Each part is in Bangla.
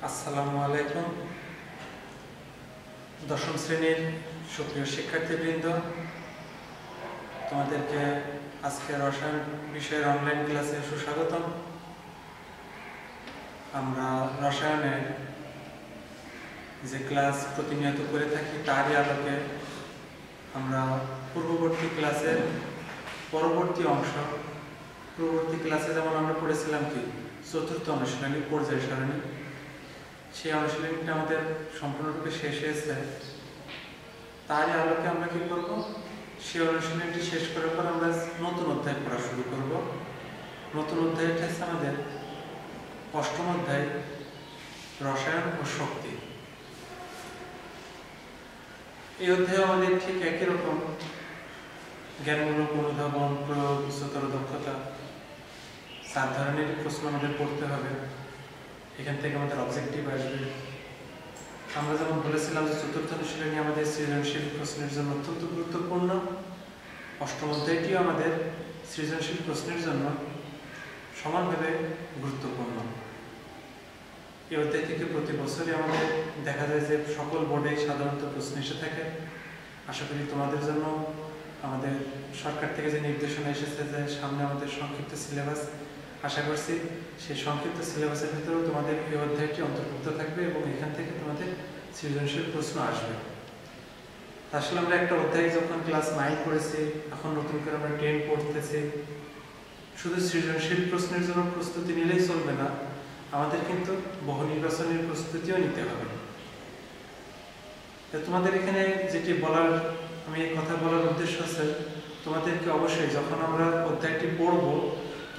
আসসালামু আলাইকুম। দশম শ্রেণীর সুপ্রিয় শিক্ষার্থীবৃন্দ, তোমাদেরকে আজকে রসায়ন বিষয়ের অনলাইন ক্লাসে সুস্বাগতম। আমরা রসায়নের যে ক্লাস প্রতিনিয়ত করে থাকি তারই আলোকে আমরা পূর্ববর্তী ক্লাসের পরবর্তী অংশ, পূর্ববর্তী ক্লাসে যেমন আমরা পড়েছিলাম কি চতুর্থ অনুশীলনী পর্যায় সারণী, সেই অনুশীলনীটা আমাদের সম্পূর্ণরূপে শেষ হয়েছে। তারই আলোকে আমরা কি করব, সেই অনুশীলনীটি শেষ করার পর আমরা নতুন অধ্যায় পড়া শুরু করব। নতুন অধ্যায়টা হচ্ছে আমাদের অষ্টম অধ্যায়, রসায়ন ও শক্তি। এই অধ্যায়ে আমাদের ঠিক একই রকম জ্ঞানমূলক অনুধাবন, প্রয়োগ, উচ্চতর দক্ষতা, 4 ধরনের প্রশ্ন আমাদের পড়তে হবে। এখান থেকে আমাদের অবজেক্টিভ আসবে। আমরা যেমন বলেছিলাম যে চতুর্থ অনুশীলনী আমাদের সৃজনশীল প্রশ্নের জন্য অত্যন্ত গুরুত্বপূর্ণ, অষ্টম অধ্যায়টিও আমাদের সৃজনশীল প্রশ্নের জন্য সমানভাবে গুরুত্বপূর্ণ। এই অধ্যায় থেকে প্রতি বছরই আমাদের দেখা যায় যে সকল বোর্ডে সাধারণত প্রশ্ন এসে থাকে। আশা করি তোমাদের জন্য আমাদের সরকার থেকে যে নির্দেশনা এসেছে যে সামনে আমাদের সংক্ষিপ্ত সিলেবাস, আশা করছি সেই সংক্ষিপ্ত সিলেবাসের ভিতরেও তোমাদের এই অধ্যায়টি অন্তর্ভুক্ত থাকবে এবং এখান থেকে তোমাদের সৃজনশীল প্রশ্ন আসবে। আসলে আমরা একটা অধ্যায় যখন ক্লাস 9 পড়েছি, এখন নতুন করে আমরা 10 পড়তেছি। শুধু সৃজনশীল প্রশ্নের জন্য প্রস্তুতি নিলেই চলবে না, আমাদের কিন্তু বহু নির্বাচনের প্রস্তুতিও নিতে হবে। তোমাদের এখানে যেটি বলার, আমি এই কথা বলার উদ্দেশ্য আছে, তোমাদেরকে অবশ্যই যখন আমরা অধ্যায়টি পড়বো,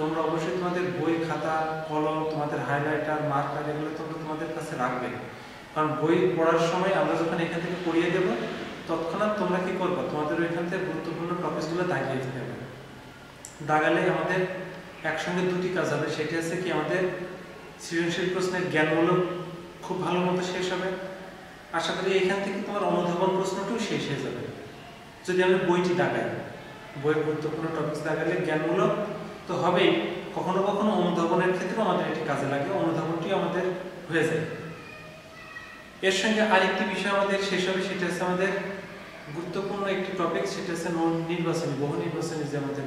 তোমরা অবশ্যই তোমাদের বই, খাতা, কলম, তোমাদের হাইলাইটার, মার্কার এগুলো তোমরা তোমাদের কাছে রাখবে। কারণ বই পড়ার সময় আমরা যখন এখান থেকে পড়িয়ে দেবো, তৎক্ষণাৎ তোমরা কি করবো, তোমাদের ওইখান থেকে গুরুত্বপূর্ণ টপিকসগুলো দাগিয়ে দিতে হবে। দাগালে আমাদের একসঙ্গে দুটি কাজ হবে। সেটি হচ্ছে কি, আমাদের সৃজনশীল প্রশ্নের জ্ঞানমূলক খুব ভালো মতো শেষ হবে। আশা করি এখান থেকে তোমার অনুধাবন প্রশ্নটাও শেষ হয়ে যাবে যদি আমি বইটি দাগাই। বইয়ের গুরুত্বপূর্ণ টপিকস দাগালে জ্ঞানমূলক তো হবেই, কখনো কখনো অনুধাবনের ক্ষেত্রে আমাদের এটি কাজে লাগে, অনুধাবনটি আমাদের হয়ে যায়। এর সঙ্গে আরেকটি বিষয় আমাদের শেষ হবে, সেটা হচ্ছে আমাদের গুরুত্বপূর্ণ একটি টপিক, সেটা হচ্ছে নির্বাচনী, বহু নির্বাচনী যে আমাদের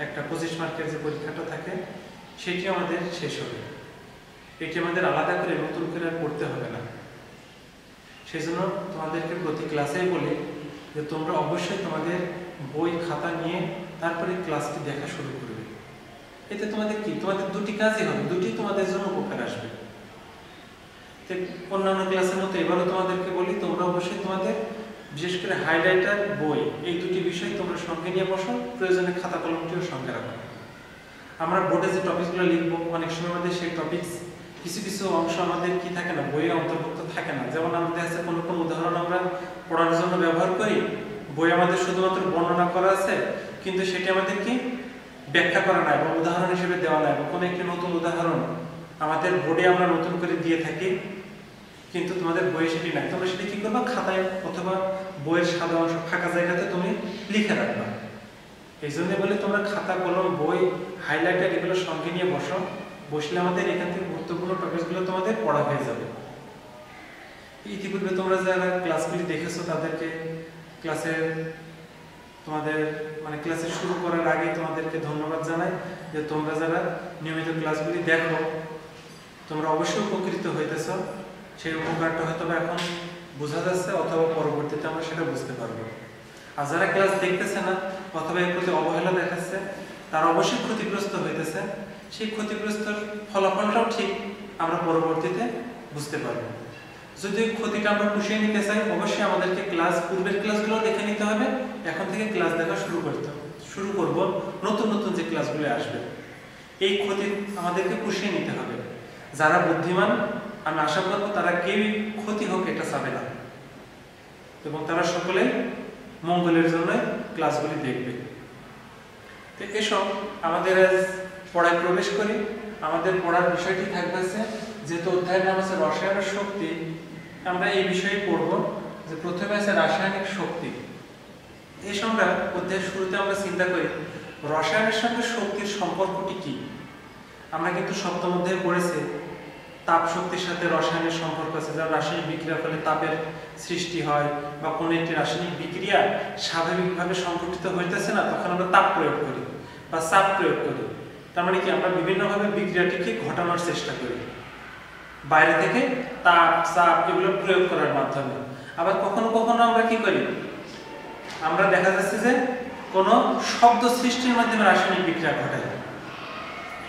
একটা 25 মার্কের যে পরীক্ষাটা থাকে, সেটি আমাদের শেষ হবে। এটি আমাদের আলাদা করে নতুন করে আর পড়তে হবে না। সেই জন্য তোমাদেরকে প্রতি ক্লাসেই বলি যে তোমরা অবশ্যই তোমাদের বই, খাতা নিয়ে তারপরে ক্লাসটি দেখা শুরু করবে। এতে তোমাদের কি, তোমাদের দুটি কাজই হবে, দুটি তোমাদের জন্য উপকার আসবে। অন্যান্য ক্লাসের মতো এবারও তোমাদেরকে বলি, তোমরা অবশ্যই তোমাদের বিশেষ করে হাইলাইটার, বই, এই দুটি বিষয় তোমরা সঙ্গে নিয়ে বসো, প্রয়োজনে খাতা কলমটিও সঙ্গে রাখো। আমরা বোর্ডে যে টপিকসগুলো লিখবো, অনেক সময় আমাদের সেই টপিকস কিছু কিছু অংশ আমাদের কি থাকে না, বইয়ে অন্তর্ভুক্ত থাকে না। যেমন আমাদের আছে কোনো কোনো উদাহরণ আমরা পড়ার জন্য ব্যবহার করি, বই আমাদের শুধুমাত্র বর্ণনা করা আছে, কিন্তু সেটি আমাদের কি ব্যাখ্যা করা নাই বা উদাহরণ হিসেবে দেওয়া নাই, বা কোনো একটি নতুন উদাহরণ আমাদের বোর্ডে আমরা নতুন করে দিয়ে থাকি, কিন্তু তোমাদের বইয়ে সেটি নাই। তোমরা সেটি কি করবা, খাতায় অথবা বইয়ের সাদা অংশ ফাঁকা জায়গাতে তুমি লিখে রাখবা। এই জন্য বলে তোমরা খাতা, কলম, বই, হাইলাইটার এগুলো সঙ্গে নিয়ে বসো। বসলে আমাদের এখান থেকে গুরুত্বপূর্ণ টপিকসগুলো তোমাদের পড়া হয়ে যাবে। ইতিপূর্বে তোমরা যারা ক্লাসগুলি দেখেছো তাদেরকে ক্লাসের তোমাদের মানে ক্লাসে শুরু করার আগে তোমাদেরকে ধন্যবাদ জানাই যে তোমরা যারা নিয়মিত ক্লাসগুলি দেখো, তোমরা অবশ্যই উপকৃত হইতেছ। সেই উপকারটা হয়তো এখন বোঝা যাচ্ছে, অথবা পরবর্তীতে আমরা সেটা বুঝতে পারবো। আর যারা ক্লাস দেখতেছে না অথবা এর প্রতি অবহেলা দেখাচ্ছে, তারা অবশ্যই ক্ষতিগ্রস্ত হইতেছে। সেই ক্ষতিগ্রস্তর ফলাফলটাও ঠিক আমরা পরবর্তীতে বুঝতে পারবো। যদি ক্ষতিটা আমরা পুষিয়ে নিতে চাই, অবশ্যই আমাদেরকে পূর্বের ক্লাসগুলো দেখে নিতে হবে। এখন থেকে ক্লাস দেখা শুরু করব, নতুন নতুন যে ক্লাসগুলো আসবে, এই ক্ষতি আমাদেরকে পুষিয়ে নিতে হবে। যারা বুদ্ধিমান, আমি আশা করবো তারা কেউই ক্ষতি হোক এটা চাবে না, এবং তারা সকলে মঙ্গলের জন্য ক্লাসগুলি দেখবে। তো এসব আমাদের পড়ায় প্রবেশ করি। আমাদের পড়ার বিষয়টি থাকবে যেহেতু অধ্যায়ের নাম আছে রসায়নের শক্তি, আমরা এই বিষয়ে পড়ব যে প্রথমে আছে রাসায়নিক শক্তি। এই সঙ্গে অধ্যায়ের শুরুতে আমরা চিন্তা করি রসায়নের সঙ্গে শক্তির সম্পর্কটি কি। আমরা কিন্তু সপ্তম অধ্যায়ে পড়েছি তাপ শক্তির সাথে রসায়নের সম্পর্ক আছে, যেমন রাসায়নিক বিক্রিয়ার ফলে তাপের সৃষ্টি হয় বা কোনো একটি রাসায়নিক বিক্রিয়া স্বাভাবিকভাবে সংঘটিত হইতেছে না, তখন আমরা তাপ প্রয়োগ করি বা চাপ প্রয়োগ করি। তার মানে কি আমরা বিভিন্নভাবে বিক্রিয়াটিকে ঘটানোর চেষ্টা করি বাইরে থেকে তাপ চাপ এগুলো প্রয়োগ করার মাধ্যমে। আবার কখনো কখনো আমরা কি করি, আমরা দেখা যাচ্ছে যে কোনো শব্দ সৃষ্টির মাধ্যমে রাসায়নিক বিক্রিয়া ঘটাই,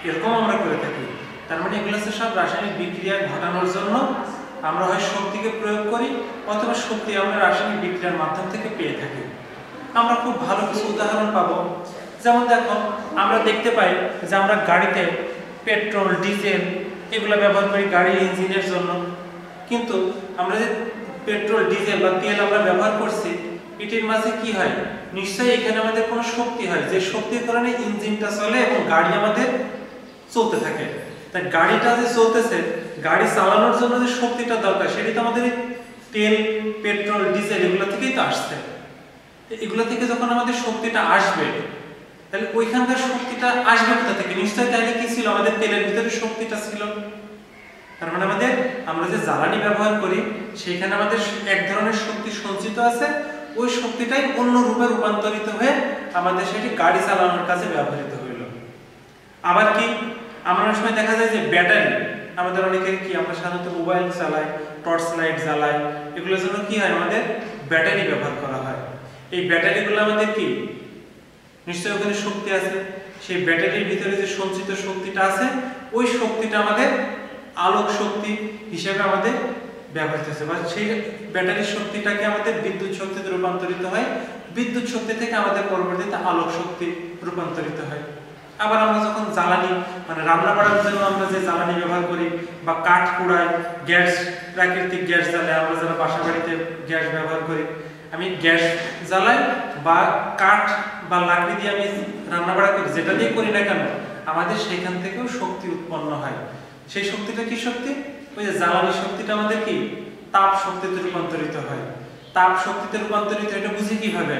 এরকম আমরা করে থাকি। তার মানে এগুলো হচ্ছে সব রাসায়নিক বিক্রিয়া ঘটানোর জন্য আমরা হয় শক্তিকে প্রয়োগ করি অথবা শক্তি আমরা রাসায়নিক বিক্রিয়ার মাধ্যম থেকে পেয়ে থাকি। আমরা খুব ভালো কিছু উদাহরণ পাবো, যেমন দেখো আমরা দেখতে পাই যে আমরা গাড়িতে পেট্রোল ডিজেল এগুলো ব্যবহার করি গাড়ির ইঞ্জিনের জন্য, কিন্তু আমরা যে পেট্রোল ডিজেল বা তেল আমরা ব্যবহার করছি এটির মাঝে কি হয়, নিশ্চয়ই এখানে আমাদের কোনো শক্তি হয়, যে শক্তির কারণে ইঞ্জিনটা চলে এবং গাড়ি আমাদের চলতে থাকে। তাই গাড়িটা যে চলতেছে, গাড়ি চালানোর জন্য যে শক্তিটা দরকার সেটি তো আমাদের তেল পেট্রোল ডিজেল এগুলো থেকেই তো আসছে। এগুলো থেকে যখন আমাদের শক্তিটা আসবে, তাহলে ওইখানকার শক্তিটা আসবে কোথা থেকে? নিশ্চয়ই তাহলে কি ছিল, আমাদের তেলের ভিতরে শক্তিটা ছিল। তার মানে আমরা যে জ্বালানি ব্যবহার করি সেখানে আমাদের এক ধরনের শক্তি সঞ্চিত আছে, ওই শক্তিটাই অন্য রূপে রূপান্তরিত হয়ে আমাদের সেটি গাড়ি চালানোর কাজে ব্যবহৃত হইল। আবার কি আমরা অনেক সময় দেখা যায় যে ব্যাটারি, আমাদের অনেকের কি আমরা সাধারণত মোবাইল চালাই, টর্চ লাইট জ্বালাই, এগুলোর জন্য কি হয়, আমাদের ব্যাটারি ব্যবহার করা হয়। এই ব্যাটারিগুলো আমাদের কি, নিশ্চয়ই ওখানে শক্তি আছে, সেই ব্যাটারির ভিতরে যে সঞ্চিত শক্তিটা আছে ওই শক্তিটা আমাদের আলোক শক্তি হিসেবে আমাদের ব্যবহৃত হচ্ছে, বা সেই ব্যাটারির শক্তিটাকে আমাদের বিদ্যুৎ শক্তিতে রূপান্তরিত হয়, বিদ্যুৎ শক্তি থেকে আমাদের পরবর্তীতে আলোক শক্তি রূপান্তরিত হয়। আবার আমরা যখন জ্বালানি মানে রান্না করার জন্য আমরা যে জ্বালানি ব্যবহার করি বা কাঠ পোড়াই, গ্যাস প্রাকৃতিক গ্যাস জ্বালাই, আমরা যারা বাসা বাড়িতে গ্যাস ব্যবহার করি, আমি গ্যাস জ্বালাই বা কাঠ বা লাকড়ি দিয়ে আমি রান্না বাড়া করি, যেটা দিয়ে করি না কেন আমাদের সেখান থেকেও শক্তি উৎপন্ন হয়। সেই শক্তিটা কি শক্তি, ওই যে জ্বালানি শক্তিটা আমাদের কি তাপ শক্তিতে রূপান্তরিত হয়। তাপ শক্তিতে রূপান্তরিত এটা বুঝি কিভাবে,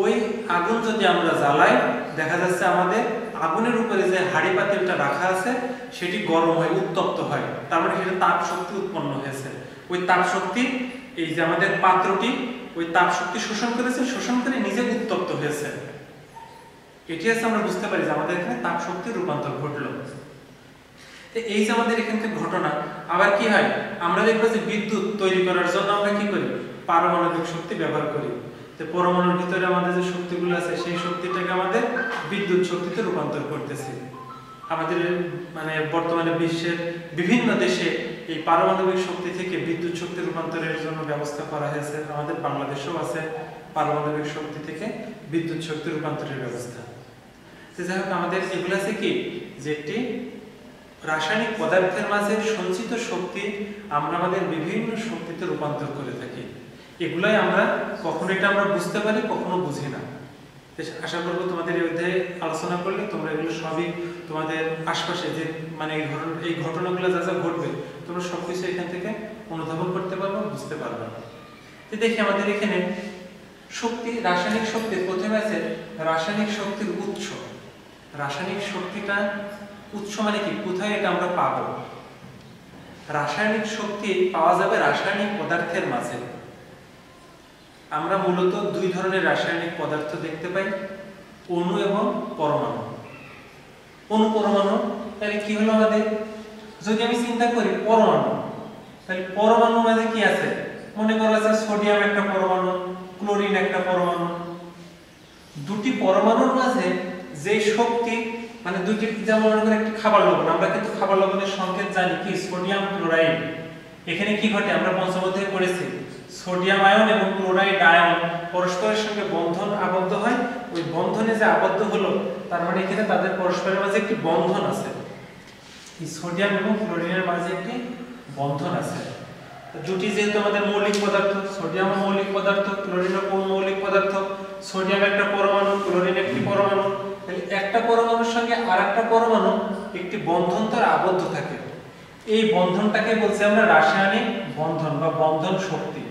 ওই আগুন যদি আমরা জ্বালাই দেখা যাচ্ছে আমাদের আগুনের উপরে যে হাঁড়ি পাতিলটা রাখা আছে সেটি গরম হয়, উত্তপ্ত হয়, তার মানে সেটা তাপ শক্তি উৎপন্ন হয়েছে। ওই তাপ শক্তি এই যে আমাদের পাত্রটি ওই তাপ শক্তি শোষণ করেছে, শোষণ করে নিজে উত্তপ্ত হয়েছে। এটি আছে আমরা বুঝতে পারি যে আমাদের এখানে তাপ শক্তির রূপান্তর ঘটলো। এই যে আমাদের এখানকার ঘটনা। আবার কি হয়, আমরা দেখবো যে বিদ্যুৎ তৈরি করার জন্য আমরা কি করি, পারমাণবিক শক্তি ব্যবহার করি। তো পরমাণুর ভিতরে আমাদের যে শক্তিগুলো আছে সেই শক্তিটাকে আমাদের বিদ্যুৎ শক্তিতে রূপান্তর করতেছি। আমাদের মানে বর্তমানে বিশ্বের বিভিন্ন দেশে এই পারমাণবিক শক্তি থেকে বিদ্যুৎ শক্তি রূপান্তরের জন্য ব্যবস্থা করা হয়েছে। আমাদের বাংলাদেশেও আছে পারমাণবিক শক্তি থেকে বিদ্যুৎ শক্তি রূপান্তরের ব্যবস্থা। যাই হোক, আমাদের এগুলো আছে কি যে একটি রাসায়নিক পদার্থের মাঝে সঞ্চিত শক্তি আমরা আমাদের বিভিন্ন শক্তিতে রূপান্তর করে থাকি। এগুলাই আমরা কখনো এটা আমরা বুঝতে পারি, কখনো বুঝি না। আশা করবো তোমাদের এই অধ্যায়ে আলোচনা করলে তোমরা এগুলো সবই তোমাদের আশপাশে যে মানে এই ঘটনাগুলো যা যা ঘটবে তোমরা সবকিছু এখান থেকে অনুধাবন করতে পারবে, বুঝতে পারবে। দেখি আমাদের এখানে শক্তি, রাসায়নিক শক্তি প্রথমে আছে রাসায়নিক শক্তির উৎস। রাসায়নিক শক্তিটা উৎস মানে কি, কোথায় এটা আমরা পাবো? রাসায়নিক শক্তি পাওয়া যাবে রাসায়নিক পদার্থের মাঝে। আমরা মূলত দুই ধরনের রাসায়নিক পদার্থ দেখতে পাই, অণু এবং পরমাণু। অণু পরমাণু, তাহলে কি হলো আমাদের, যদি আমি চিন্তা করি পরমাণু, তাহলে পরমাণুর মাঝে কি আছে, মনে করো আছে সোডিয়াম একটা পরমাণু, ক্লোরিন একটা পরমাণু। দুটি পরমাণুর মাঝে যে শক্তি মানে দুটি, যেমন একটা খাবার লবণ, আমরা কিন্তু খাবার লবণের সংকেত জানি কি, সোডিয়াম ক্লোরাইড। এখানে কি ঘটে, আমরা পঞ্চম অধ্যায়ে পড়েছি সোডিয়াম আয়ন এবং ক্লোরাইড আয়ন পরস্পরের সঙ্গে বন্ধন আবদ্ধ হয়। ওই বন্ধনে যে আবদ্ধ হলো তার মানে এখানে তাদের পরস্পরের মাঝে একটি বন্ধন আছে। এই সোডিয়াম এবং ক্লোরিনের মাঝে একটি বন্ধন আছে। দুটি যেহেতু আমাদের মৌলিক পদার্থ, সোডিয়াম মৌলিক পদার্থ, ক্লোরিন মৌলিক পদার্থ, সোডিয়াম একটা পরমাণু, ক্লোরিন একটি পরমাণু, তাহলে একটা পরমাণুর সঙ্গে আরেকটা পরমাণু একটি বন্ধন দ্বারা আবদ্ধ থাকে। এই বন্ধনটাকে বলছি আমরা রাসায়নিক বন্ধন বা বন্ধন শক্তি।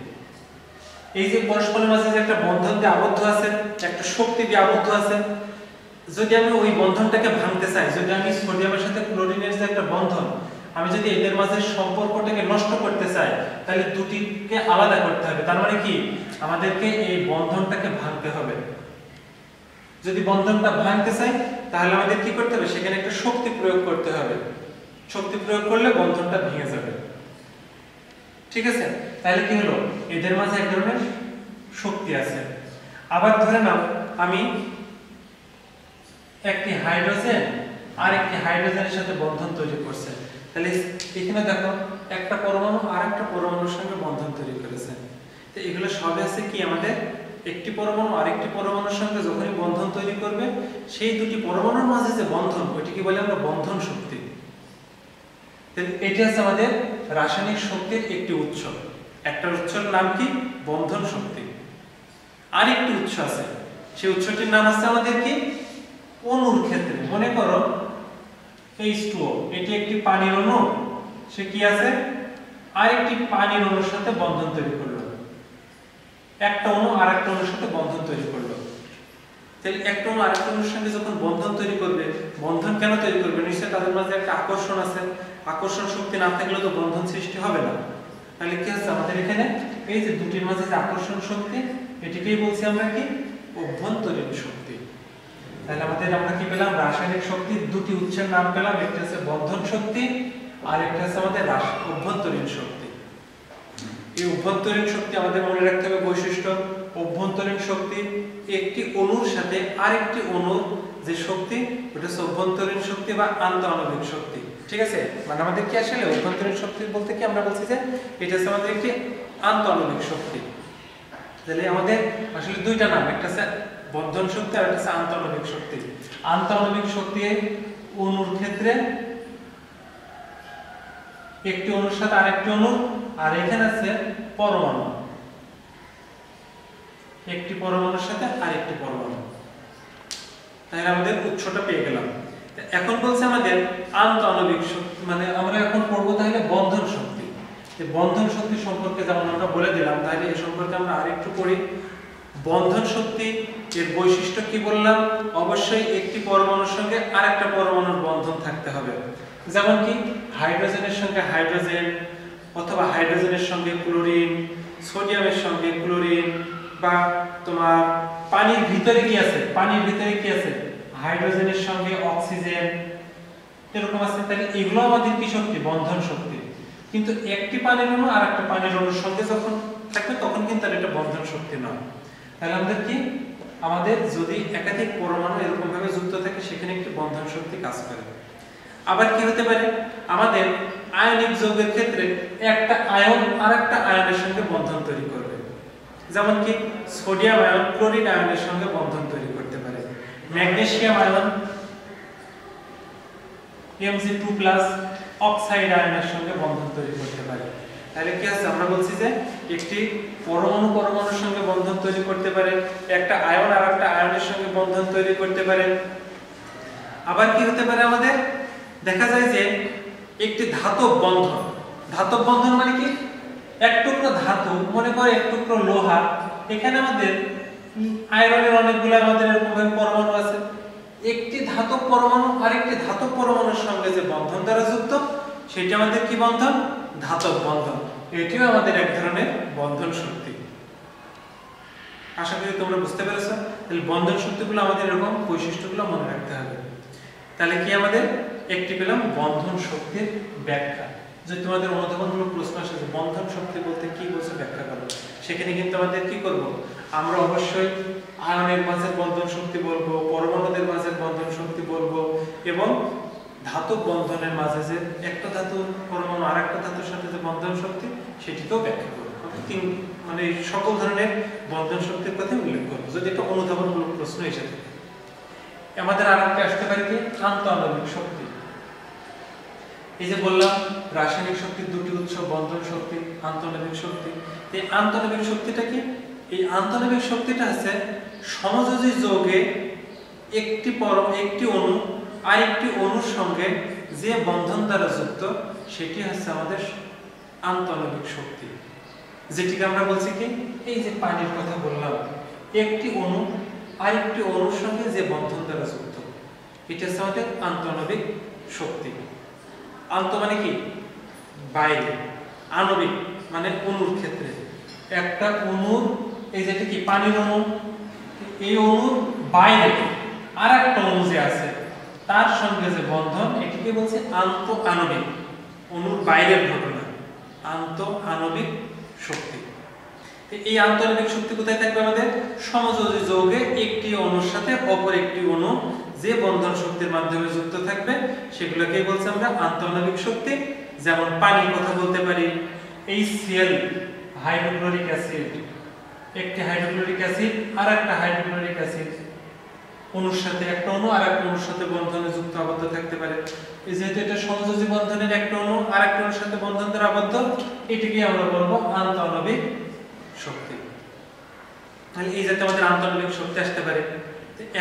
এই যে পরস্পরের মাঝে যে একটা বন্ধন দিয়ে আবদ্ধ আছে, একটা শক্তি দিয়ে আবদ্ধ আছে, যদি আমি ওই বন্ধনটাকে ভাঙতে চাই, যদি আমি সোডিয়ামের সাথে ক্লোরিনের যে একটা বন্ধন আমি যদি এদের মাঝে সম্পর্কটাকে নষ্ট করতে চাই তাহলে দুটিকে আলাদা করতে হবে। তার মানে কি আমাদেরকে এই বন্ধনটাকে ভাঙতে হবে। যদি বন্ধনটা ভাঙতে চাই তাহলে আমাদের কি করতে হবে, সেখানে একটা শক্তি প্রয়োগ করতে হবে। শক্তি প্রয়োগ করলে বন্ধনটা ভেঙে যাবে। ঠিক আছে, তাহলে কি হলো, এদের মাঝে এক ধরনের শক্তি আছে। আবার ধরে নাও আমি একটি হাইড্রোজেন আর একটি হাইড্রোজেনের সাথে বন্ধন তৈরি করছে, তাহলে এখানে দেখো একটা পরমাণু আর একটা পরমাণুর সঙ্গে বন্ধন তৈরি করেছে। তো এগুলো সব আছে কি আমাদের একটি পরমাণু আরেকটি পরমাণুর সঙ্গে যখনই বন্ধন তৈরি করবে সেই দুটি পরমাণুর মাঝে যে বন্ধন ওইটিকে বলে আমরা বন্ধন শক্তি। এটি হচ্ছে আমাদের রাসায়নিক শক্তির একটি উৎস। একটা উৎসের নাম কি বন্ধন শক্তি, আর একটি উৎস আছে, সেই উৎসটির নাম আছে আমাদের কি অণুর ক্ষেত্রে। মনে করো H2O, এটি একটি পানির অণু, সে কি আছে আরেকটি পানির অণুর সাথে বন্ধন তৈরি করলো। একটা অণু আরেকটা অণুর সাথে বন্ধন তৈরি করলো। তাহলে একটা অণু আরেকটা অণুর সঙ্গে যখন বন্ধন তৈরি করবে, বন্ধন কেন তৈরি করবে, নিশ্চয়ই তাদের মাঝে একটা আকর্ষণ আছে। আকর্ষণ শক্তি না থাকলে তো বন্ধন সৃষ্টি হবে না। তাহলে কি হচ্ছে আমাদের এখানে এই যে দুটির মাঝে যে আকর্ষণ শক্তি, এটিকেই বলছি আমরা কি অভ্যন্তরীণ শক্তি। তাহলে আমাদের আমরা কি পেলাম, রাসায়নিক শক্তির দুটি উৎসের নাম পেলাম, একটা হচ্ছে বন্ধন শক্তি আর একটা হচ্ছে আমাদের অভ্যন্তরীণ শক্তি। এই অভ্যন্তরীণ শক্তি আমাদের মনে রাখতে হবে বৈশিষ্ট্য, অভ্যন্তরীণ শক্তি একটি অণুর সাথে আরেকটি অণুর যে শক্তি ওটা হচ্ছে অভ্যন্তরীণ শক্তি বা আন্তঃআণবিক শক্তি। ঠিক আছে, মানে আমাদের কি আসলে অভ্যন্তরীণ শক্তি বলতে কি আমরা বলছি যে এটা হচ্ছে আমাদের একটি আন্তঃআণবিক শক্তি। তাহলে আমাদের আসলে দুইটা নাম, একটা হচ্ছে বন্ধন শক্তি আর একটা হচ্ছে আন্তঃআণবিক শক্তি। আন্তঃআণবিক শক্তি অণুর ক্ষেত্রে একটি অণুর সাথে আরেকটি অণু, আর এখানে আছে পরমাণু, একটি পরমাণুর সাথে আরেকটি পরমাণু। তাহলে আমাদের উৎসটা পেয়ে গেলাম। এখন বলছে আমাদের আন্তঃআণবিক শক্তি, মানে আমরা এখন পড়বো তাহলে বন্ধন শক্তি। এই বন্ধন শক্তি সম্পর্কে যেমন আমরা বলে দিলাম, তাহলে এই সম্পর্কে আমরা আরেকটু পড়ি। বন্ধন শক্তি এর বৈশিষ্ট্য কি বললাম, অবশ্যই একটি পরমাণুর সঙ্গে আরেকটা পরমাণুর বন্ধন থাকতে হবে। যেমন কি হাইড্রোজেনের সঙ্গে হাইড্রোজেন, অথবা হাইড্রোজেনের সঙ্গে ক্লোরিন, সোডিয়ামের সঙ্গে ক্লোরিন, বা তোমার পানির ভিতরে কি আছে, পানির ভিতরে কি আছে হাইড্রোজেনের সঙ্গে অক্সিজেন, এরকম আছে। তাহলে এগুলো আমাদের কি শক্তি, বন্ধন শক্তি। কিন্তু একটি পানির অণু আর একটা পানির অণুর সঙ্গে যখন থাকবে তখন কিন্তু এটা বন্ধন শক্তি নয়। তাহলে আমাদের কি, আমাদের যদি একাধিক পরমাণু এরকম ভাবে যুক্ত থাকে সেখানে একটি বন্ধন শক্তি কাজ করে। আবার কি হতে পারে, আমাদের আয়নিক যৌগের ক্ষেত্রে একটা আয়ন আর একটা আয়নের সঙ্গে বন্ধন তৈরি করবে। যেমন কি সোডিয়াম আয়ন ক্লোরিন আয়নের সঙ্গে বন্ধন তৈরি করতে পারে, ম্যাগনেসিয়াম আয়ন Mg2+ অক্সাইড আয়নের সঙ্গে বন্ধন তৈরি করতে পারে। তাহলে কি আছে, আমরা বলছি যে একটি পরমাণু পরমাণুর সঙ্গে বন্ধন তৈরি করতে পারে, একটা আয়ন আর একটা আয়নের সঙ্গে বন্ধন তৈরি করতে পারে। আবার কি হতে পারে, আমাদের দেখা যায় যে একটি ধাতব বন্ধন, ধাতব বন্ধন মানে কি এক টুকরো ধাতু, মনে করে এক টুকরো লোহা, এখানে আমাদের আয়রনের অনেকগুলো আমাদের এরকম ভাবে পরমাণু আছে। একটি ধাতব পরমাণু আরেকটি ধাতব পরমাণুর সঙ্গে যে বন্ধন দ্বারা যুক্ত সেটি আমাদের কি বন্ধন, ধাতব বন্ধন। এটিও আমাদের এক ধরনের বন্ধন শক্তি। আশা করি তোমরা বুঝতে পেরেছো। তাহলে বন্ধন শক্তিগুলো আমাদের এরকম বৈশিষ্ট্যগুলো মনে রাখতে হবে। তাহলে কি আমাদের একটি পেলাম বন্ধন শক্তির ব্যাখ্যা। যদি তোমাদের অনুধাবনমূলক প্রশ্ন আসে যে বন্ধন শক্তি বলতে কি বলছে ব্যাখ্যা করো, সেখানে কিন্তু আমাদের কি করব, আমরা অবশ্যই আয়নের মাঝের বন্ধন শক্তি বলবো, পরমাণুদের মাঝের বন্ধন শক্তি বলবো, এবং ধাতব বন্ধনের মাঝে যে একটা ধাতু পরমাণু আরেকটা ধাতুর সাথে যে বন্ধন শক্তি সেটিকেও ব্যাখ্যা করবো। মানে সকল ধরনের বন্ধন শক্তির কথা উল্লেখ করবো যদি এটা অনুধাবনমূলক প্রশ্ন এসে থাকে। আমাদের আরেকটা আসতে পারে কি আন্তঃআণবিক শক্তি। এই যে বললাম রাসায়নিক শক্তির দুটি উৎস, বন্ধন শক্তি, আন্তঃআণবিক শক্তি। এই আন্তঃআণবিক শক্তিটা কি, এই আন্তঃআণবিক শক্তিটা আছে সমযোজী যৌগে একটি অণু আরেকটি অণুর সঙ্গে যে বন্ধন দ্বারা যুক্ত সেটি হচ্ছে আমাদের আন্তঃআণবিক শক্তি। যেটিকে আমরা বলছি কি, এই যে পানির কথা বললাম, একটি অণু আরেকটি অণুর সঙ্গে যে বন্ধন দ্বারা যুক্ত, এটা হচ্ছে আমাদের আন্তঃআণবিক শক্তি। আন্ত মানে কি বাইরে, আণবিক মানে অণুর ক্ষেত্রে একটা অণুর, এই যেটা কি পানির অণু, এই অণুর বাইরে আর একটা অণু যে আছে তার সঙ্গে যে বন্ধন, এটিকে বলছে আন্ত আণবিক, অণুর বাইরের ঘটনা, আন্ত আণবিক শক্তি। এই আন্ত আণবিক শক্তি কোথায় থাকবে? আমাদের সমযোজী যৌগে একটি অণুর সাথে অপর একটি অণু যে বন্ধন শক্তির মাধ্যমে যুক্ত থাকবে সেগুলোকেই বলছে আমরা আন্ত আণবিক শক্তি। যেমন পানির কথা বলতে পারি, HCl হাইড্রোক্লোরিক অ্যাসিড, একটি হাইড্রোক্লোরিক অ্যাসিড আর একটা হাইড্রোক্লোরিক অ্যাসিড অণুর সাথে, একটা অণু আর একটা অণুর সাথে বন্ধনে যুক্ত আবদ্ধ থাকতে পারে। এই যেহেতু এটা সমযোজী বন্ধনের একটা অণু আর একটা অণুর সাথে বন্ধন দ্বারা আবদ্ধ, এটিকে আমরা বলবো আন্ত আণবিক শক্তি। তাহলে এই যাতে আমাদের আন্ত আণবিক শক্তি আসতে পারে।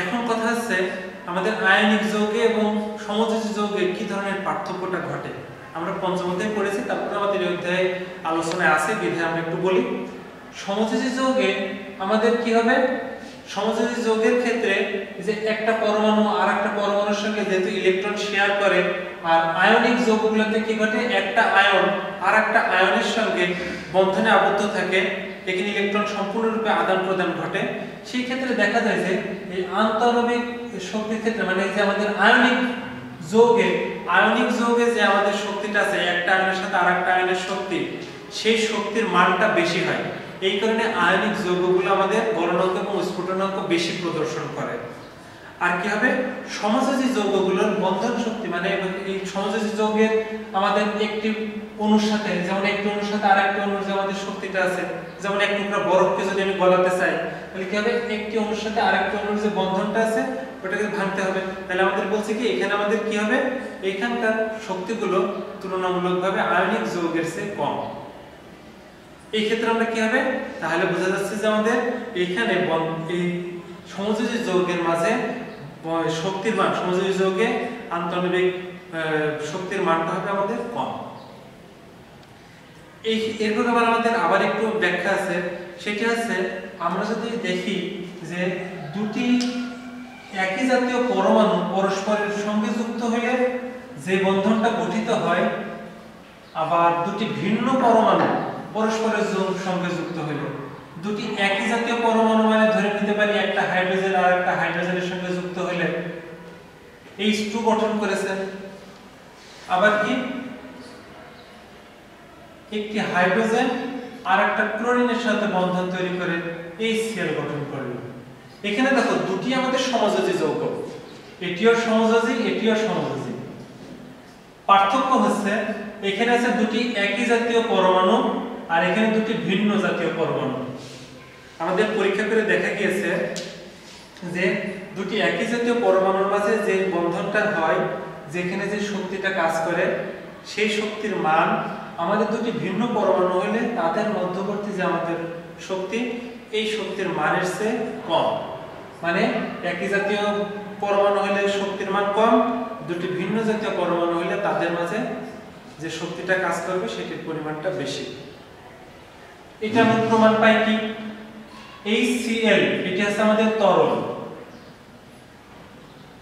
এখন কথা হচ্ছে আমাদের আয়নিক যৌগে এবং সমযোজী যৌগে কি ধরনের পার্থক্যটা ঘটে। আমরা পঞ্চম অধ্যায়ে পড়েছি, তারপরে আমাদের এই অধ্যায়ে আলোচনায় আছে, বিধায় আমরা একটু বলি। সমযোজী যৌগে আমাদের কি হবে? সমযোজী যৌগের ক্ষেত্রে যে একটা পরমাণু আর একটা পরমাণুর সঙ্গে যেহেতু ইলেকট্রন শেয়ার করে, আর আয়নিক যৌগগুলোতে কি ঘটে? একটা আয়ন আর একটা আয়নের সঙ্গে বন্ধনে আবদ্ধ থাকে, এখানে ইলেকট্রন সম্পূর্ণরূপে আদান প্রদান ঘটে। সেই ক্ষেত্রে দেখা যায় যে এই আন্ত আণবিক শক্তির ক্ষেত্রে, মানে যে আমাদের আয়নিক যৌগে যে আমাদের শক্তিটা আছে, একটা আয়নের সাথে আরেকটা আয়নের শক্তি, সেই শক্তির মানটা বেশি হয়। এই কারণে আয়নিক যৌগগুলো আমাদের গলনাঙ্ক এবং স্ফুটনাঙ্ক বেশি প্রদর্শন করে। আর কি হবে? সমযোজী যৌগগুলোর বন্ধন শক্তি, মানে এই সমযোজী যৌগের আমাদের একটি অণুর সাথে, যেমন একটি অণুর সাথে আরেকটি অণুর যে আমাদের শক্তিটা আছে, যেমন এক টুকরা বরফকে যদি আমি গলাতে চাই, তাহলে কি হবে? একটি অণুর সাথে আরেকটি অণুর যে বন্ধনটা আছে ওটাকে ভাঙতে হবে। তাহলে আমাদের বলছে কি, এখানে আমাদের কি হবে? এইখানকার শক্তিগুলো তুলনামূলকভাবে আয়নিক যৌগের চেয়ে কম। এই ক্ষেত্রে আমরা কি হবে? তাহলে বোঝা যাচ্ছে যে আমাদের এইখানে এই সমযোজী যৌগের মাঝে শক্তির মান, সমযোজী যৌগে আন্ত আণবিক শক্তির মানটা হবে আমাদের কম। এরপর আবার একটু ব্যাখ্যা আছে, সেটা হচ্ছে আমরা যদি দেখি যে দুটি একই জাতীয় পরমাণু পরস্পরের সঙ্গে যুক্ত হলে যে বন্ধনটা গঠিত হয়, আবার দুটি ভিন্ন পরমাণু পরস্পরের সঙ্গে যুক্ত হলে, দুটি একই জাতীয় পরমাণু মানে ধরে নিতে পারি একটা হাইড্রোজেন আর একটা হাইড্রোজেনের সঙ্গে যুক্ত হলে H2 গঠন করেছে। আবার কি একটি হাইড্রোজেন আর একটা ক্লোরিনের সাথে বন্ধন তৈরি করে HCl গঠন করলো। এখানে দেখো দুটি আমাদের সমযোজী যৌগ, এটিও সমযোজী, এটিও সমযোজী। পার্থক্য হচ্ছে এখানে আছে দুটি একই জাতীয় পরমাণু আর এখানে দুটি ভিন্ন জাতীয় পরমাণু। আমাদের পরীক্ষা করে দেখা গিয়েছে যে দুটি একই জাতীয় পরমাণুর মাঝে যে বন্ধনটা হয়, যেখানে যে শক্তিটা কাজ করে, সেই শক্তির মান আমাদের দুটি ভিন্ন পরমাণু হলে তাদের মধ্যবর্তী যে আমাদের শক্তি, এই শক্তির মানের চেয়ে কম। মানে একই জাতীয় পরমাণু হলে শক্তির মান কম, দুটি ভিন্ন জাতীয় পরমাণু হলে তাদের মাঝে যে শক্তিটা কাজ করবে সেটির পরিমাণটা বেশি। এটা আমরা প্রমাণ পাই কি? HCl এটি আছে আমাদের তরল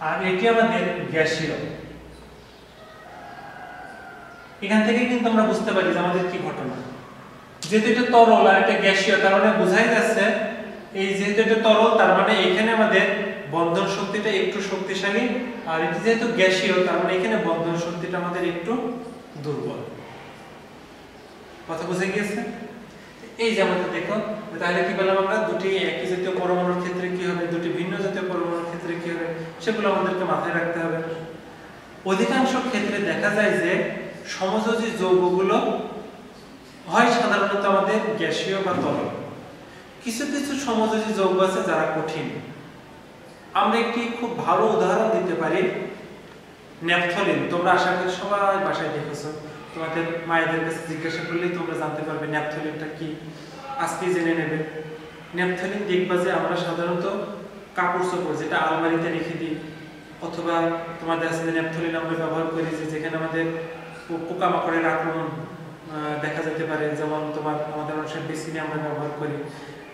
আর এটি আমাদের গ্যাসীয়। এখান থেকে কিন্তু আমরা বুঝতে পারি যে আমাদের কি ঘটনা। যেহেতু এটা তরল আর এটা গ্যাসীয়, তার মানে বোঝাই যাচ্ছে এই যেহেতু এটা তরল, তার মানে এখানে আমাদের বন্ধন শক্তিটা একটু শক্তিশালী, আর এটি যেহেতু গ্যাসীয়, তার মানে এখানে বন্ধন শক্তিটা আমাদের একটু দুর্বল। কথা বুঝে গিয়েছে? এই যে আমাদের দেখো, তাহলে কি বললাম আমরা, দুটি একই জাতীয় পরমাণুর ক্ষেত্রে কি হবে, দুটি ভিন্ন জাতীয় পরমাণুর ক্ষেত্রে কি হবে, সেগুলো আমাদেরকে মাথায় রাখতে হবে। অধিকাংশ ক্ষেত্রে দেখা যায় যে সমযোজী যৌগগুলো হয় সাধারণত আমাদের গ্যাসীয় বা তরল। কিছু কিছু সমযোজী যৌগ আছে যারা কঠিন। আমরা একটি খুব ভালো উদাহরণ দিতে পারি, ন্যাপথলিন। তোমরা আশা করি সবাই বাসায় দেখেছো, তোমাদের মায়েদের কাছে জিজ্ঞাসা করলেই তোমরা জানতে পারবে ন্যাপথলিনটা কি, আজকে জেনে নেবে। ন্যাপথলিন দেখবা যে আমরা সাধারণত কাপড় চোপড় যেটা আলমারিতে রেখে দিই, অথবা তোমাদের আছে যে ন্যাপথলিন আমরা ব্যবহার করি যে যেখানে আমাদের পোকামাকড়ের আক্রমণ দেখা যেতে পারে, যেমন তোমার আমাদের মানুষের বেসিনে আমরা ব্যবহার করি,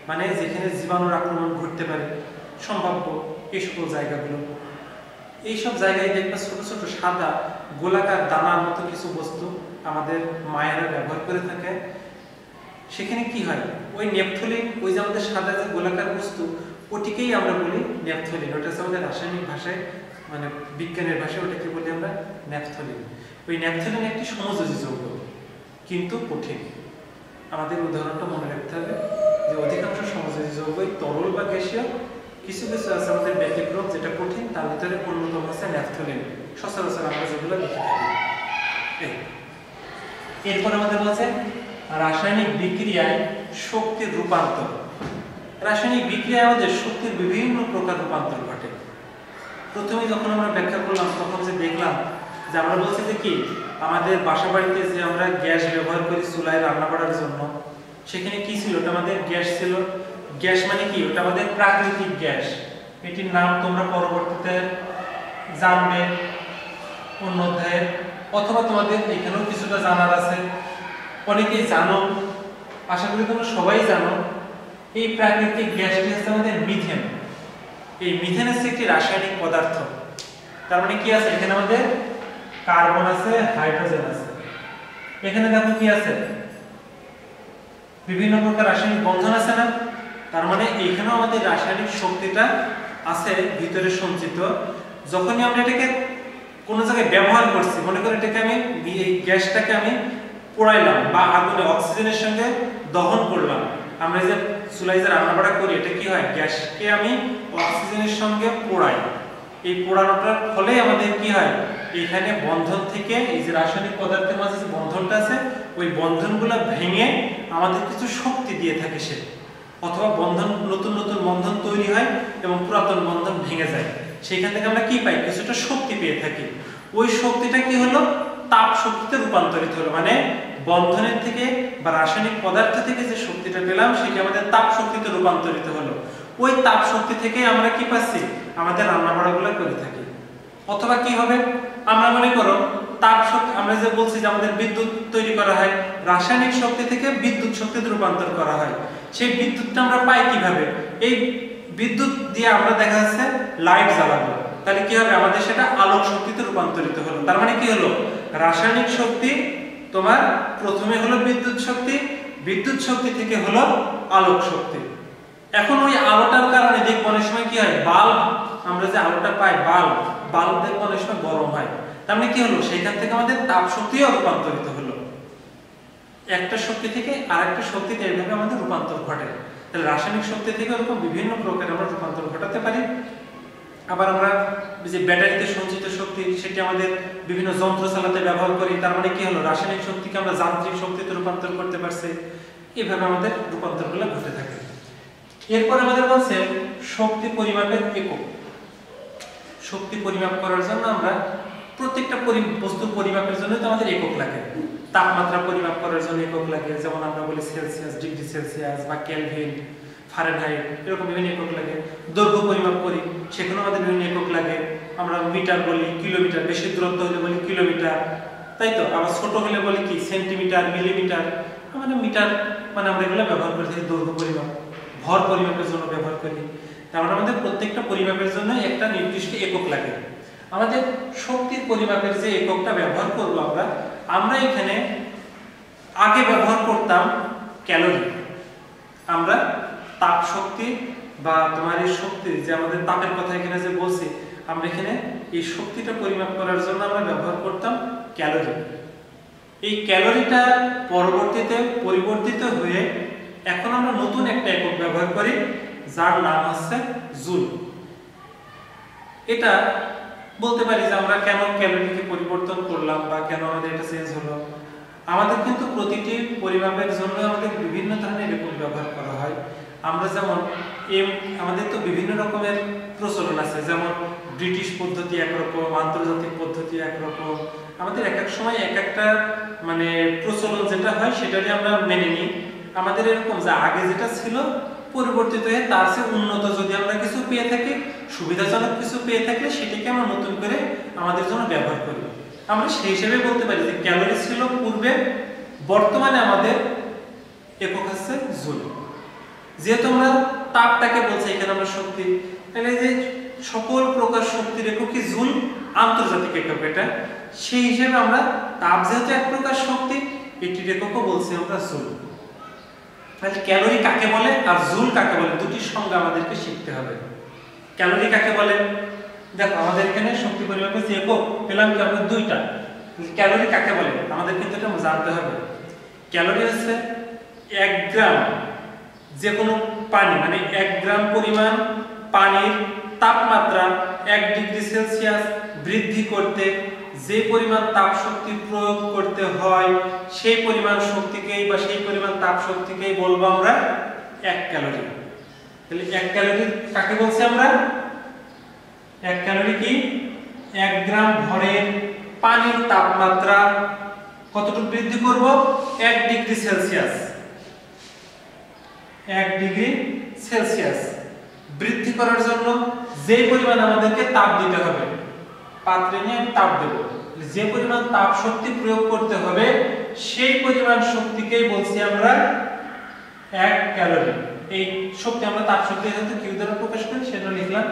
মানে যেখানে জীবাণুর আক্রমণ ঘটতে পারে সম্ভাব্য এই সকল জায়গাগুলো। এইসব জায়গায় দেখবে ছোট ছোট সাদা গোলাকার দানার মতো কিছু বস্তু আমাদের মায়েরা ব্যবহার করে থাকে। সেখানে কি হয়, ওই নেপথলিন, ওই যে আমাদের সাদা যে গোলাকার বস্তু, ওটিকেই আমরা বলি নেপথলিন। ওটা হচ্ছে আমাদের রাসায়নিক ভাষায়, মানে বিজ্ঞানের ভাষায় ওটাকে বলি আমরা নেপথলিন। ওই নেপথলিন একটি সমযোজী যৌগ, কিন্তু কঠিন। আমাদের উদাহরণটা মনে রাখতে হবে যে অধিকাংশ সমযোজী যৌগই তরল বা গ্যাসীয়, কিছু কিছু আছে আমাদের ব্যতিক্রম যেটা কঠিন, তার ভিতরে অন্যতম হচ্ছে ন্যাপথলিন, সচরাচর আমরা যেগুলো দেখে থাকি। এরপর আমাদের বলছে রাসায়নিক বিক্রিয়ায় শক্তির রূপান্তর। রাসায়নিক বিক্রিয়ায় আমাদের শক্তির বিভিন্ন প্রকার রূপান্তর ঘটে। প্রথমে যখন আমরা ব্যাখ্যা করলাম তখন যে দেখলাম যে আমরা বলছি যে কি, আমাদের বাসা বাড়িতে যে আমরা গ্যাস ব্যবহার করি চুলায় রান্না করার জন্য, সেখানে কি ছিল, ওটা আমাদের গ্যাস ছিল। গ্যাস মানে কি, ওটা আমাদের প্রাকৃতিক গ্যাস। এটির নাম তোমরা পরবর্তীতে জানবে অন্য অধ্যায়ে, অথবা তোমাদের এখানেও কিছুটা জানার আছে, অনেকেই জানো, আশা করি তোমরা সবাই জানো। এই প্রাকৃতিক গ্যাসটি হচ্ছে আমাদের মিথেন। এই মিথেন হচ্ছে একটি রাসায়নিক পদার্থ। তার মানে কি আছে, এখানে আমাদের কার্বন আছে, হাইড্রোজেন আছে। এখানে দেখো কি আছে, বিভিন্ন প্রকার রাসায়নিক বন্ধন আছে না। তার মানে এখানেও আমাদের রাসায়নিক শক্তিটা আছে ভিতরে সঞ্চিত। যখনই আমরা এটাকে কোনো জায়গায় ব্যবহার করছি, মনে করি এটাকে আমি, এই গ্যাসটাকে আমি পোড়াইলাম বা আগুনে অক্সিজেনের সঙ্গে দহন করলাম। আমরা যে চুলায় যে রান্না বাড়া করি, এটা কি হয়, গ্যাসকে আমি অক্সিজেনের সঙ্গে পোড়াই। এই পোড়ানোটার ফলে আমাদের কি হয়, এখানে বন্ধন থেকে এই যে রাসায়নিক পদার্থের মাঝে যে বন্ধনটা আছে, ওই বন্ধনগুলো ভেঙে আমাদের কিছু শক্তি দিয়ে থাকে সে, অথবা বন্ধন, নতুন নতুন বন্ধন তৈরি হয় এবং পুরাতন বন্ধন ভেঙে যায়। সেইখান থেকে আমরা কি পাই, কিছুটা শক্তি পেয়ে থাকি। ওই শক্তিটা কি হলো, তাপ শক্তিতে রূপান্তরিত হলো। মানে বন্ধনের থেকে বা রাসায়নিক পদার্থ থেকে যে শক্তিটা পেলাম, সেটা আমাদের তাপ শক্তিতে রূপান্তরিত হলো। ওই তাপ শক্তি থেকে আমরা কি পাচ্ছি, আমাদের রান্না বাড়াগুলো করে থাকি। অথবা কি হবে, আমরা মনে করো তাপ শক্তি, আমরা যে বলছি যে আমাদের বিদ্যুৎ তৈরি করা হয়, রাসায়নিক শক্তি থেকে বিদ্যুৎ শক্তিতে রূপান্তর করা হয়। সেই বিদ্যুৎটা আমরা পাই কিভাবে, এই বিদ্যুৎ দিয়ে আমরা দেখা যাচ্ছে লাইট জ্বালাবো, তাহলে কি হবে, আমাদের সেটা আলোক শক্তিতে রূপান্তরিত হলো। তার মানে কি হলো, রাসায়নিক শক্তি তোমার প্রথমে হলো বিদ্যুৎ শক্তি, বিদ্যুৎ শক্তি থেকে হলো আলোক শক্তি। এখন ওই আলোটার কারণে দেখবো অনেক সময় কি হয়, বাল্ব, আমরা যে আলোটা পাই, বাল্ব দেখবো অনেক সময় গরম হয়। তার মানে কি হলো, সেইখান থেকে আমাদের তাপ শক্তিও রূপান্তরিত হলো। একটা শক্তি থেকে আরেকটা শক্তিতে এইভাবে আমাদের রূপান্তর ঘটে। তাহলে রাসায়নিক শক্তি থেকে এরকম বিভিন্ন প্রকার আমরা রূপান্তর ঘটাতে পারি। আবার আমরা যে ব্যাটারিতে সঞ্চিত শক্তি, সেটি আমাদের বিভিন্ন যন্ত্র চালাতে ব্যবহার করি। তার মানে কি হলো, রাসায়নিক শক্তিকে আমরা যান্ত্রিক শক্তিতে রূপান্তর করতে পারছি। এইভাবে আমাদের রূপান্তরগুলো ঘটে থাকে। এরপর আমাদের বলছে শক্তি পরিমাপের একক। শক্তি পরিমাপ করার জন্য আমরা প্রত্যেকটা বস্তুর পরিমাপের জন্য তো আমাদের একক লাগে। তাপমাত্রা পরিমাপ করার জন্য একক লাগে, যেমন আমরা বলি সেলসিয়াস, ডিগ্রি সেলসিয়াস বা কেলভিন, ফারেনহাইট, এরকম বিভিন্ন একক লাগে। দৈর্ঘ্য পরিমাপ করি, সেখানেও আমাদের বিভিন্ন একক লাগে। আমরা মিটার বলি, কিলোমিটার, বেশি দূরত্ব হলে বলি কিলোমিটার, তাই তো। আবার ছোট হলে বলি কি সেন্টিমিটার, মিলিমিটার। মানে মিটার মানে আমরা এগুলো ব্যবহার করে থাকি দৈর্ঘ্য পরিমাপ। ভর পরিমাপের জন্য ব্যবহার করি। তারপরে আমাদের প্রত্যেকটা পরিমাপের জন্য একটা নির্দিষ্ট একক লাগে। আমাদের শক্তির পরিমাপের যে এককটা ব্যবহার করব আমরা এখানে আগে ব্যবহার করতাম ক্যালোরি। আমরা তাপ শক্তি বা তোমার এই শক্তি, যে আমাদের তাপের কথা এখানে যে বলছি, আমরা এখানে এই শক্তিটা পরিমাপ করার জন্য আমরা ব্যবহার করতাম ক্যালোরি। এই ক্যালোরিটা পরবর্তীতে পরিবর্তিত হয়ে এখন আমরা নতুন একটা একক ব্যবহার করি, যার নাম হচ্ছে জুল। এটা বলতে পারি যে আমরা কেন ক্যালোরিকে পরিবর্তন করলাম বা কেন আমাদের এটা চেঞ্জ হলো। আমাদের কিন্তু প্রতিটি পরিমাপের জন্য আমাদের বিভিন্ন ধরনের একক ব্যবহার করা হয়। আমরা যেমন আমাদের তো বিভিন্ন রকমের প্রচলন আছে, যেমন ব্রিটিশ পদ্ধতি একরকম, আন্তর্জাতিক পদ্ধতি একরকম। আমাদের এক এক সময় এক একটা মানে প্রচলন যেটা হয় সেটারই আমরা মেনে নিই। আমাদের এরকম যে আগে যেটা ছিল পরিবর্তিত হয়ে তার চেয়ে উন্নত যদি আমরা কিছু পেয়ে থাকি, সুবিধাজনক কিছু পেয়ে থাকলে সেটাকে আমরা নতুন করে আমাদের জন্য ব্যবহার করি। আমরা সেই হিসেবে বলতে পারি যে ক্যালোরি ছিল পূর্বে, বর্তমানে আমাদের একক হচ্ছে জুল। যেহেতু আমরা তাপটাকে বলছি এখানে আমরা শক্তি, তাহলে যে সকল প্রকার শক্তির একক কি জুল, আন্তর্জাতিক একক এটা। সেই হিসেবে আমরা তাপ যেহেতু এক প্রকার শক্তি, এটির এককও বলছি আমরা জুল। তাহলে ক্যালোরি কাকে বলে আর জুল কাকে বলে দুটি সংজ্ঞা আমাদেরকে শিখতে হবে। ক্যালোরি কাকে বলে, দেখো আমাদের এখানে শক্তি পরিমাপের যে একক পেলাম কি আমরা দুইটা। ক্যালোরি কাকে বলে আমাদের কিন্তু এটা জানতে হবে। ক্যালোরি হচ্ছে 1 গ্রাম যে কোনো পানি, মানে 1 গ্রাম পরিমাণ পানির তাপমাত্রা 1 ডিগ্রি সেলসিয়াস বৃদ্ধি করতে যে পরিমাণ তাপ শক্তি প্রয়োগ করতে হয় সেই পরিমাণ শক্তিকেই বা সেই পরিমাণ তাপ শক্তিকেই বলবো আমরা 1 ক্যালোরি। তাহলে 1 ক্যালোরি কাকে বলছি আমরা, 1 ক্যালোরি কি 1 গ্রাম ভরের পানির তাপমাত্রা কতটুকু বৃদ্ধি করব, 1 ডিগ্রি সেলসিয়াস। 1 ডিগ্রি সেলসিয়াস বৃদ্ধি করার জন্য যে পরিমাণ আমাদেরকে তাপ দিতে হবে, পাত্রে নিয়ে আমি তাপ দেব, যে পরিমাণ তাপ শক্তি প্রয়োগ করতে হবে সেই পরিমাণ শক্তিকেই বলছি আমরা 1 ক্যালোরি। এই শক্তি আমরা তাপ শক্তি যেহেতু কিউ দ্বারা প্রকাশ করি সেটা লিখলাম,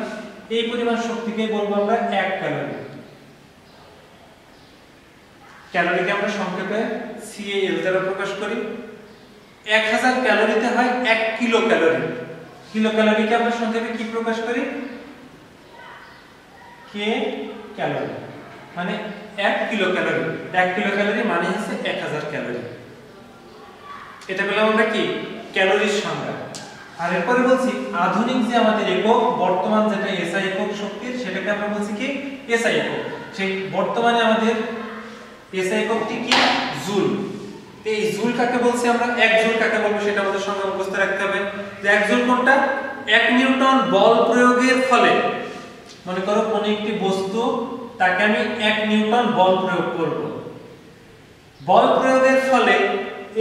এই পরিমাণ শক্তিকেই বলবো আমরা 1 ক্যালোরি। ক্যালোরিকে আমরা সংক্ষেপে CAL দ্বারা প্রকাশ করি। 1000 ক্যালোরিতে হয় 1 কিলো ক্যালোরি। কিলো ক্যালোরিকে আমরা সংক্ষেপে কি প্রকাশ করি, কে ক্যালোরি, মানে 1 কিলো ক্যালোরি। 1 কিলো ক্যালোরি মানে হচ্ছে 1000 ক্যালোরি। এটা পেলাম আমরা কি ক্যালোরির সংজ্ঞা। আর এরপরে বলছি আধুনিক যে আমাদের একক বর্তমান যেটা এসআই একক শক্তির সেটাকে আমরা বলছি কি এসআই একক। সেই বর্তমানে আমাদের এসআই এককটি কি জুল। এই জুল কাকে বলছি আমরা, 1 জুল কাকে বলবো সেটা আমাদের সঙ্গে মুখস্থ রাখতে হবে। যে 1 জুল কোনটা, 1 নিউটন বল প্রয়োগের ফলে, মনে করো কোন একটি বস্তু তাকে আমি 1 নিউটন বল প্রয়োগ করব। বল প্রয়োগের ফলে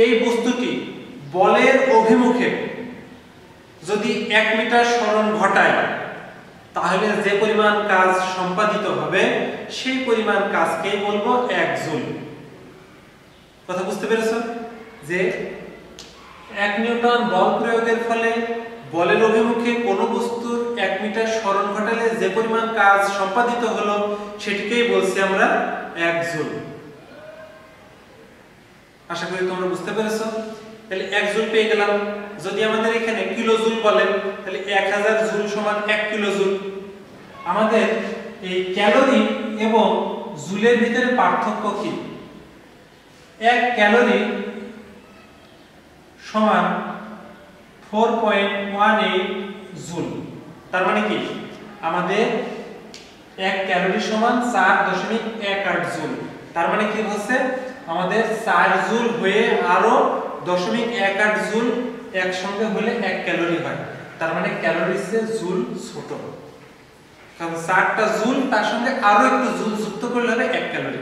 এই বস্তুটি বলের অভিমুখে যদি 1 মিটার সরণ ঘটায় তাহলে যে পরিমাণ কাজ সম্পাদিত হবে সেই পরিমাণ কাজকেই বলবো 1 জুল। কথা বুঝতে পেরেছো যে 1 নিউটন বল প্রয়োগের ফলে বলের অভিমুখে কোন বস্তুর 1 মিটার সরণ ঘটালে যে পরিমাণ কাজ সম্পাদিত হলো সেটিকেই বলছি আমরা 1 জুল। আশা করি তোমরা বুঝতে পেরেছো। তাহলে 1 জুল পেয়ে গেলাম। যদি আমাদের এখানে কিলো জুল বলেন তাহলে 1000 জুল সমান 1 কিলো জুল। আমাদের এই ক্যালোরি এবং জুলের ভিতরে পার্থক্য কি, 1 ক্যালোরি সমান 4.18 জুল। তার মানে কি আমাদের 1 ক্যালোরি সমান 4.18 জুল। তার মানে কি হচ্ছে আমাদের 4 জুল হয়ে আরো 0.18 জুল একসঙ্গে হলে 1 ক্যালোরি হয়। তার মানে ক্যালোরির চেয়ে জুল ছোট, কারণ 4টা জুল তার সঙ্গে আরো একটু জুল যুক্ত করলে হবে 1 ক্যালোরি।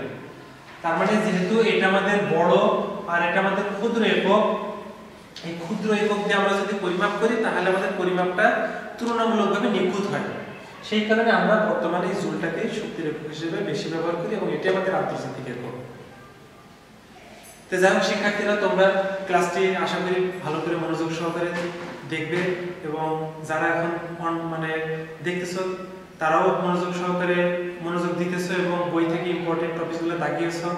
তার মানে যেহেতু এটা আমাদের বড় আর এটা আমাদের ক্ষুদ্র একক, এই ক্ষুদ্র একক দিয়ে আমরা যদি পরিমাপ করি তাহলে আমাদের পরিমাপটা তুলনামূলকভাবে নিখুঁত হয়। সেই কারণে আমরা বর্তমানে এই জুলটাকে শক্তির একক হিসেবে বেশি ব্যবহার করি এবং এটাই আমাদের আন্তর্জাতিক একক। তো যাই হোক শিক্ষার্থীরা, তোমরা ক্লাসটি আশা করি ভালো করে মনোযোগ সহকারে দেখবে এবং যারা এখন দেখতেছো তারাও মনোযোগ দিতেছো এবং বই থেকে ইম্পর্টেন্ট টপিকগুলো দাগিয়েছো।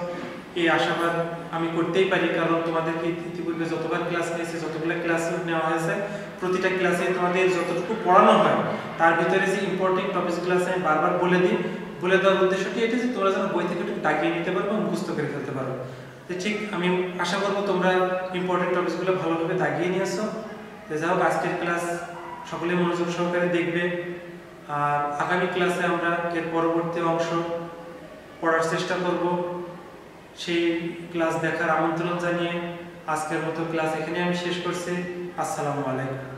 এই আশাবাদ আমি করতেই পারি, কারণ তোমাদেরকে ইতিপূর্বে যতবার ক্লাস নিয়েছি, যতগুলো ক্লাস নেওয়া হয়েছে, প্রতিটা ক্লাসে তোমাদের যতটুকু পড়ানো হয় তার ভিতরে যে ইম্পর্টেন্ট টপিকগুলো আছে আমি বারবার বলে দিই। বলে দেওয়ার উদ্দেশ্যটি এটা যে তোমরা যেন বই থেকে একটু দাগিয়ে নিতে পারো এবং মুখস্থ করে ফেলতে পারো। ঠিক আমি আশা করবো তোমরা ইম্পর্টেন্ট টপিকগুলো ভালোভাবে দাগিয়ে নিয়েছো। যাই হোক আজকের ক্লাস সকলে মনোযোগ সহকারে দেখবে, আর আগামী ক্লাসে আমরা এর পরবর্তী অংশ পড়ার চেষ্টা করব। সেই ক্লাস দেখার আমন্ত্রণ জানিয়ে আজকের মতো ক্লাস এখানে আমি শেষ করছি। আসসালামু আলাইকুম।